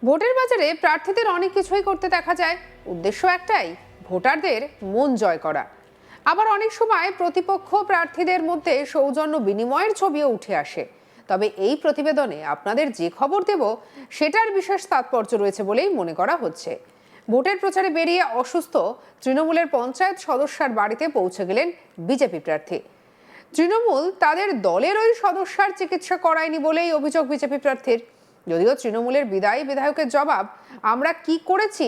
ভোটের বাজারে প্রার্থীদের অনেক কিছুই করতে দেখা যায়, উদ্দেশ্য একটাই, ভোটারদের মন জয় করা। আবার অনেক সময় প্রতিপক্ষ প্রার্থীদের মধ্যে সৌজন্য বিনিময়ের ছবিও উঠে আসে। তবে এই প্রতিবেদনে আপনাদের যে খবর দেব সেটার বিশেষ তাৎপর্য রয়েছে বলেই মনে করা হচ্ছে। ভোটের প্রচারে বেরিয়ে অসুস্থ তৃণমূলের পঞ্চায়েত সদস্যার বাড়িতে পৌঁছে গেলেন বিজেপি প্রার্থী। তৃণমূল তাদের দলের ওই সদস্যার চিকিৎসা করায়নি বলেই অভিযোগ বিজেপি প্রার্থীর। যদিও তৃণমূলের বিদায়ী বিধায়কের জবাব, আমরা কি করেছি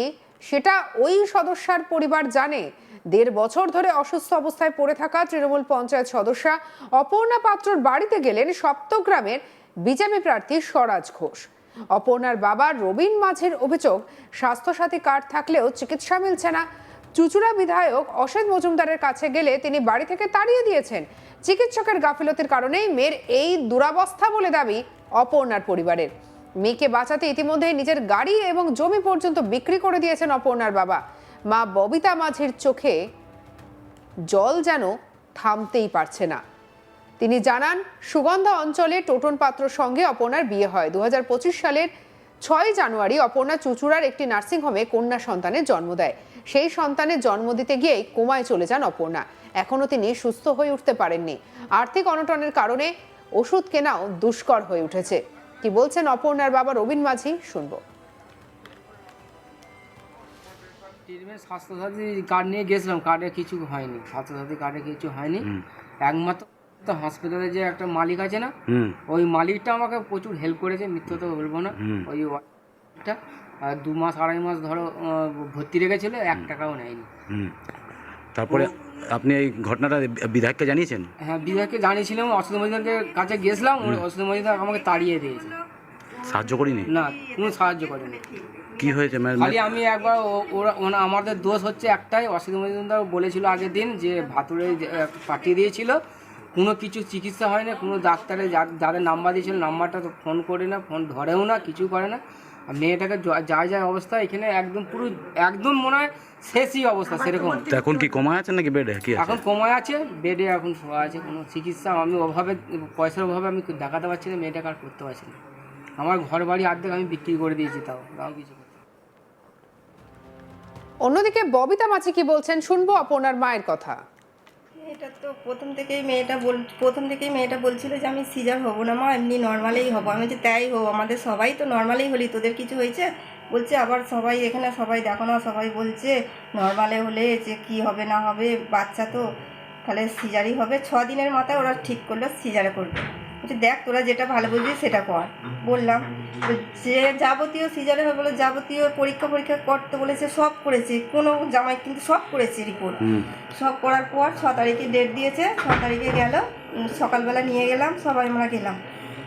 সেটা ওই সদস্যার পরিবার জানে। 1.5 বছর ধরে অসুস্থ অবস্থায় পড়ে থাকা তৃণমূল পঞ্চায়েত সদস্যা অপর্ণা পাত্রর বাড়িতে গেলেন সপ্তগ্রামের বিজেপি প্রার্থী স্বরাজ ঘোষ। অপর্ণার বাবা রবীন মাঝির অভিযোগ, স্বাস্থ্যসাথী কার্ড থাকলেও চিকিৎসা মিলছে না। চুঁচুড়া বিধায়ক অসিত মজুমদারের কাছে গেলে তিনি বাড়ি থেকে তাড়িয়ে দিয়েছেন। চিকিৎসকের গাফিলতির কারণেই মেয়ের এই দুরাবস্থা বলে দাবি অপর্ণার পরিবারের। মেয়েকে বাঁচাতে ইতিমধ্যে নিজের গাড়ি এবং জমি পর্যন্ত বিক্রি করে দিয়েছেন অপর্ণার বাবা। মা ববিতা মাঝির চোখে জল যেন থামতেই পারছে না। তিনি জানান, সুগন্ধা অঞ্চলে টোটন পাত্রর সঙ্গে অপর্ণার বিয়ে হয়। 2025 সালের 6 জানুয়ারি অপর্ণা চুঁচুড়ার একটি নার্সিংহোমে কন্যা সন্তানের জন্ম দেয়। সেই সন্তানের জন্ম দিতে গিয়েই কোমায় চলে যান অপর্ণা। এখনও তিনি সুস্থ হয়ে উঠতে পারেননি। আর্থিক অনটনের কারণে ওষুধ কেনাও দুষ্কর হয়ে উঠেছে। কি বলছেন অপর্ণার বাবা রবীন মাঝি, শুনবো। স্বাস্থ্যসাথী কার্ড নিয়ে গেছিলাম, কার্ডে কিছু হয়নি, স্বাস্থ্যসাথী কার্ডে কিছু হয়নি। একমাত্র হসপিটালে যে একটা মালিক আছে না, ওই মালিকটা আমাকে প্রচুর হেল্প করেছে, মিথ্যে তো বলবো না। ওই ওয়ার্ডটা 2 মাস 2.5 মাস ধরো ভর্তি রেখেছিল, 1 টাকাও নেয়নি। তারপরে আপনি এই ঘটনাটা বিধায়ককে জানিয়েছেন? হ্যাঁ, বিধায়ককে জানিয়েছিলাম, অসিত মজুমদারের কাছে গেছিলাম, অসিত মজুমদার আমাকে তাড়িয়ে দিয়েছে। সাহায্য করিনি? না, কোনো সাহায্য করেনি। কি হয়েছে? খালি আমি একবার ওরা আমাদের দোষ হচ্ছে একটাই, অসিত মজুমদার বলেছিল আগের দিন যে ভাতুরে পাঠিয়ে দিয়েছিল, কোনো কিছু চিকিৎসা হয় না, কোনো ডাক্তারে যাদের নাম্বার দিয়েছিল নাম্বারটা তো ফোন করে না, ফোন ধরেও না, কিছু করে না। আর মেয়েটাকে যায় অবস্থা এখানে একদম পুরো একদম মনে হয় শেষই অবস্থা সেরকম। এখন কি কমায় আছেন নাকি বেডে? কি এখন কমায় আছে, বেডে এখন শোয়া আছে। কোনো চিকিৎসা আমি অভাবে, পয়সার অভাবে আমি দেখাতে পারছি না, মেয়েটাকে আর করতে পারছি না। আমার ঘর বাড়ি অর্ধেক আমি বিক্রি করে দিয়েছি, তাও কিছু। অন্যদিকে ববিতা মাঝি কি বলছেন, শুনবো অপর্ণার মায়ের কথা। এটা তো প্রথম থেকেই মেয়েটা বলছিল যে আমি সিজার হব না মা, এমনি নর্মালেই হব। আমি যে তাই হবো, আমাদের সবাই তো নর্মালেই হলি, তোদের কিছু হয়েছে? বলছে আবার সবাই এখানে সবাই দেখো না, সবাই বলছে নর্মালে হলে যে কি হবে না হবে, বাচ্চা তো তাহলে সিজারই হবে। 6 দিনের মাথায় ওরা ঠিক করলো সিজারে করবে। বলছে দেখ তোরা যেটা ভালো বুঝবি সেটা কর। বললাম যে যাবতীয় সিজারে হবে বলে যাবতীয় পরীক্ষা করতে বলেছে, সব করেছে, কোনো জামাই কিন্তু সব করেছে রিপোর্ট। সব করার পর 6 তারিখে ডেট দিয়েছে, 6 তারিখে গেল, সকালবেলা নিয়ে গেলাম, সবাই আমরা গেলাম,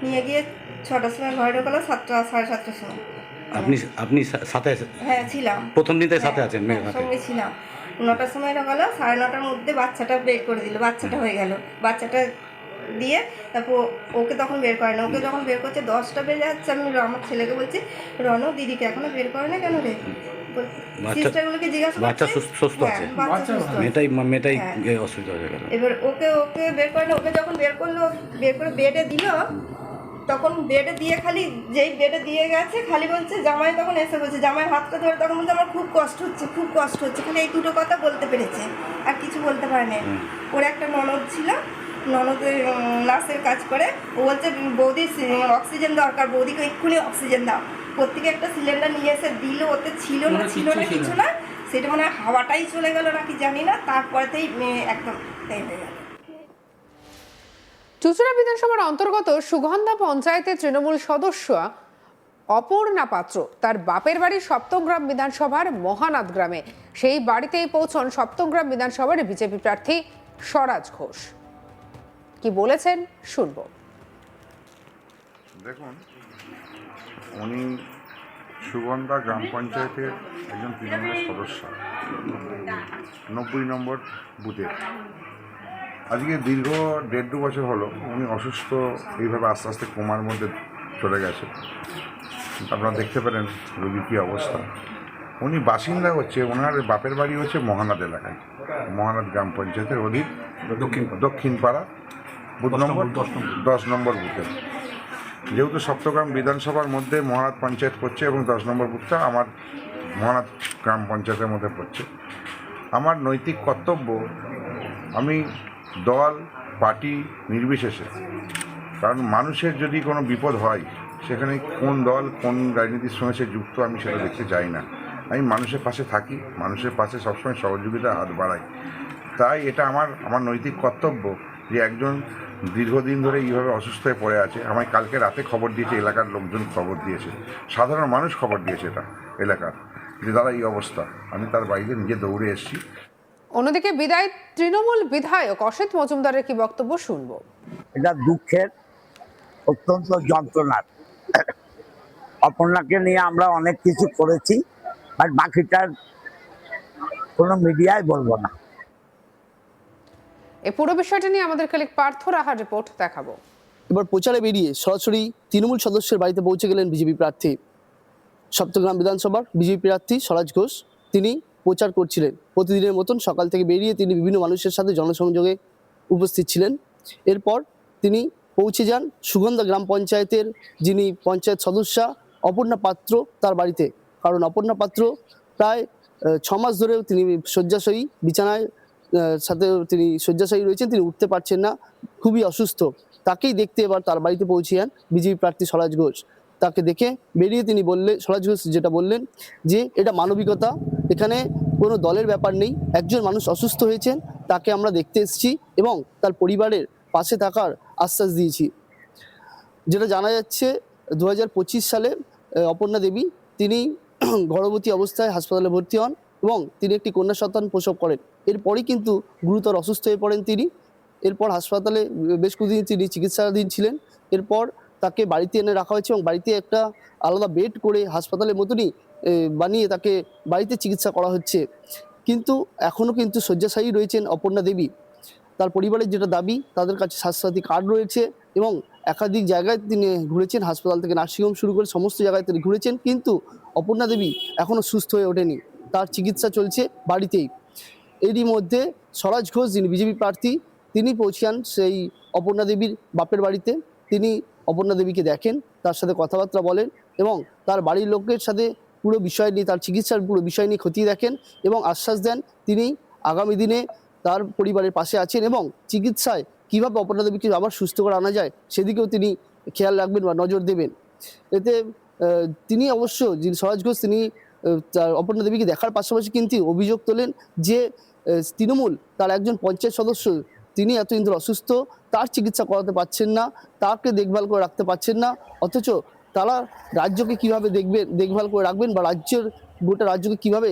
নিয়ে গিয়ে 6টার সময় ঘরে ঢোকালো, 7টা 7:30টার সময়। আপনি সাথে? হ্যাঁ ছিলাম, প্রথম দিন থেকে সাথে আছেন? সঙ্গে ছিলাম। 9টার সময় ঢোকালো, 9:30টার মধ্যে বাচ্চাটা বের করে দিল, বাচ্চাটা হয়ে গেল। বাচ্চাটা দিয়ে তারপর ওকে তখন বের করে না, ওকে যখন বের করছে 10টা বেজে যাচ্ছে। আমি আমার ছেলেকে বলছি, রনু দিদিকে এখনো বের করে না কেন রে? সিস্টারগুলোকে জিজ্ঞাসা করছে, বাচ্চা সুস্থ আছে, মেয়েটাই অসুবিধা হয়ে গেল। এবার ওকে বের করে না, ওকে যখন বের করলো, বের করে বেডে দিল, তখন বেডে দিয়ে খালি যেই বেডে দিয়ে গেছে খালি বলছে, জামাই তখন এসে বলছে, জামাই হাতটা ধরে তখন বলছে আমার খুব কষ্ট হচ্ছে, খালি এই দুটো কথা বলতে পেরেছে, আর কিছু বলতে পারেনি। ওর একটা ননদ ছিল, ননদের নার্সের কাজ করে, ও বলছে বৌদি অক্সিজেন দরকার, বৌদিকে এক্ষুনি অক্সিজেন দাও। প্রত্যেকে একটা সিলিন্ডার নিয়ে এসে দিল, ওতে ছিল না কিছু না, সেটা মানে হাওয়াটাই চলে গেল নাকি জানি না, তারপরেতেই একদম হয়ে গেল। চুঁচুড়া বিধানসভার অন্তর্গত সুগন্ধা পঞ্চায়েতের তৃণমূল সদস্য অপর্ণা পাত্র তার বাপের বাড়ি সপ্তগ্রাম বিধানসভার মহানাদ গ্রামে। সেই বাড়িতেই পৌঁছন সপ্তগ্রাম বিধানসভার বিজেপি প্রার্থী স্বরাজ ঘোষ। কি বলেছেন শুনবো। দেখুন, উনি সুগন্ধা গ্রাম পঞ্চায়েতের একজন তৃণমূলের সদস্য, 90 নম্বর বুথের। আজকে দীর্ঘ 1.5-2 বছর হলো উনি অসুস্থ, এইভাবে আস্তে আস্তে কোমার মধ্যে চলে গেছে। আপনারা দেখতে পেলেন রোগীর কী অবস্থা। উনি বাসিন্দা হচ্ছে, ওনার বাপের বাড়ি হচ্ছে মহানাদ এলাকায়, মহানাদ গ্রাম পঞ্চায়েতের অধীন দক্ষিণ পাড়া বুথ নম্বর 10 নম্বর বুথে। যেহেতু সপ্তগ্রাম বিধানসভার মধ্যে মহারাজ পঞ্চায়েত পড়ছে এবং 10 নম্বর বুথটা আমার মহারাজ গ্রাম পঞ্চায়েতের মধ্যে পড়ছে, আমার নৈতিক কর্তব্য আমি দল পার্টি নির্বিশেষে, কারণ মানুষের যদি কোনো বিপদ হয় সেখানে কোন দল কোন রাজনীতির সঙ্গে সে যুক্ত আমি সেটা দেখতে চাই না। আমি মানুষের পাশে থাকি, মানুষের পাশে সবসময় সহযোগিতা হাত বাড়াই। তাই এটা আমার নৈতিক কর্তব্য যে একজন দীর্ঘদিন ধরে এইভাবে অসুস্থ হয়ে পড়ে আছে। আমায় কালকে রাতে খবর দিয়েছে, এলাকার লোকজন খবর দিয়েছে, সাধারণ মানুষ খবর দিয়েছে এটা এলাকার, যে দাদা এই অবস্থা। আমি তার বাড়িতে নিজে দৌড়ে এসেছি। অন্যদিকে বিদায় তৃণমূল বিধায়ক অসিত মজুমদারের কি বক্তব্য শুনবো। এটা দুঃখের, অত্যন্ত যন্ত্রণার। অপর্ণাকে নিয়ে আমরা অনেক কিছু করেছি, বাট বাকিটার কোনো মিডিয়ায় বলবো না। এই পুরো বিষয়টা নিয়ে আমাদের কলিগ পার্থ রাহার রিপোর্ট দেখাবো। এবার প্রচারে বেরিয়ে সরাসরি তৃণমূল সদস্যের বাড়িতে পৌঁছে গেলেন বিজেপি প্রার্থী, সপ্তগ্রাম বিধানসভার বিজেপি প্রার্থী স্বরাজ ঘোষ। তিনি প্রচার করছিলেন প্রতিদিনের মতন। সকাল থেকে বেরিয়ে তিনি বিভিন্ন মানুষের সাথে জনসংযোগে উপস্থিত ছিলেন। এরপর তিনি পৌঁছে যান সুগন্ধা গ্রাম পঞ্চায়েতের যিনি পঞ্চায়েত সদস্যা অপর্ণা পাত্র তার বাড়িতে। কারণ অপর্ণা পাত্র প্রায় 6 মাস ধরেও তিনি শয্যাশয়ী, বিছানায় সাথে তিনি শয্যাশয়ী রয়েছেন, তিনি উঠতে পারছেন না, খুবই অসুস্থ। তাকেই দেখতে এবার তার বাড়িতে পৌঁছে যান বিজেপি প্রার্থী স্বরাজ ঘোষ। তাকে দেখে বেরিয়ে তিনি বললেন, স্বরাজ ঘোষ যেটা বললেন যে এটা মানবিকতা, এখানে কোনো দলের ব্যাপার নেই, একজন মানুষ অসুস্থ হয়েছেন, তাকে আমরা দেখতে এসেছি এবং তার পরিবারের পাশে থাকার আশ্বাস দিয়েছি। যেটা জানা যাচ্ছে 2025 সালে অপর্ণা দেবী তিনি গর্ভবতী অবস্থায় হাসপাতালে ভর্তি হন এবং তিনি একটি কন্যা সন্তান প্রসব করেন। এরপরই কিন্তু গুরুতর অসুস্থ হয়ে পড়েন তিনি। এরপর হাসপাতালে বেশ কিছুদিন তিনি চিকিৎসাধীন ছিলেন। এরপর তাকে বাড়িতে এনে রাখা হয়েছে এবং বাড়িতে একটা আলাদা বেড করে হাসপাতালের মতনই বানিয়ে তাকে বাড়িতে চিকিৎসা করা হচ্ছে। কিন্তু এখনও কিন্তু শয্যাশায়ী রয়েছেন অপর্ণা দেবী। তার পরিবারের যেটা দাবি, তাদের কাছে স্বাস্থ্যসাথী কার্ড রয়েছে এবং একাধিক জায়গায় তিনি ঘুরেছেন, হাসপাতাল থেকে নার্সিংহোম শুরু করে সমস্ত জায়গায় তিনি ঘুরেছেন, কিন্তু অপর্ণা দেবী এখনও সুস্থ হয়ে ওঠেনি। তার চিকিৎসা চলছে বাড়িতেই। এরই মধ্যে স্বরাজ ঘোষ যিনি বিজেপি প্রার্থী, তিনি পৌঁছান সেই অপর্ণা দেবীর বাপের বাড়িতে। তিনি অপর্ণা দেবীকে দেখেন, তার সাথে কথাবার্তা বলেন এবং তার বাড়ির লোকের সাথে পুরো বিষয় নিয়ে, তার চিকিৎসার পুরো বিষয় নিয়ে খতিয়ে দেখেন এবং আশ্বাস দেন তিনি আগামী দিনে তার পরিবারের পাশে আছেন এবং চিকিৎসায় কীভাবে অপর্ণা দেবীকে আবার সুস্থ করে আনা যায় সেদিকেও তিনি খেয়াল রাখবেন বা নজর দেবেন। এতে তিনি অবশ্য যিনি স্বরাজ ঘোষ তিনি অপর্ণা দেবীকে দেখার পাশাপাশি কিন্তু অভিযোগ তোলেন যে তৃণমূল তার একজন পঞ্চায়েত সদস্য, তিনি এতদিন ধরে অসুস্থ, তার চিকিৎসা করাতে পারছেন না, তাকে দেখভাল করে রাখতে পারছেন না, অথচ তারা রাজ্যকে কীভাবে দেখভাল করে রাখবেন বা গোটা রাজ্যকে কীভাবে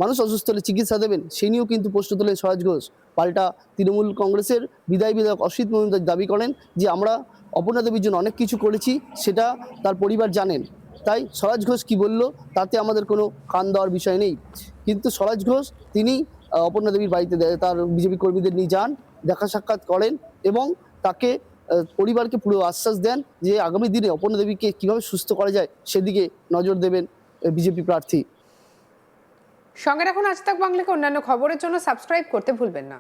মানুষ অসুস্থ হলে চিকিৎসা দেবেন সেই নিয়েও কিন্তু প্রশ্ন তোলেন স্বরাজ ঘোষ। পাল্টা তৃণমূল কংগ্রেসের বিধায়ক অসিত মজুমদার দাবি করেন যে আমরা অপর্ণা দেবীর জন্য অনেক কিছু করেছি, সেটা তার পরিবার জানেন। তাই স্বরাজ ঘোষ কী বলল তাতে আমাদের কোনো কান দেওয়ার বিষয় নেই। কিন্তু স্বরাজ ঘোষ তিনি অপর্ণা দেবীর বাড়িতে তার বিজেপি কর্মীদের নিয়ে যান, দেখা সাক্ষাৎ করেন এবং তাকে পরিবারকে পুরো আশ্বাস দেন যে আগামী দিনে অপর্ণা দেবীকে কীভাবে সুস্থ করা যায় সেদিকে নজর দেবেন বিজেপি প্রার্থী। সঙ্গে রাখুন আজ তাক বাংলাকে অন্যান্য খবরের জন্য সাবস্ক্রাইব করতে ভুলবেন না।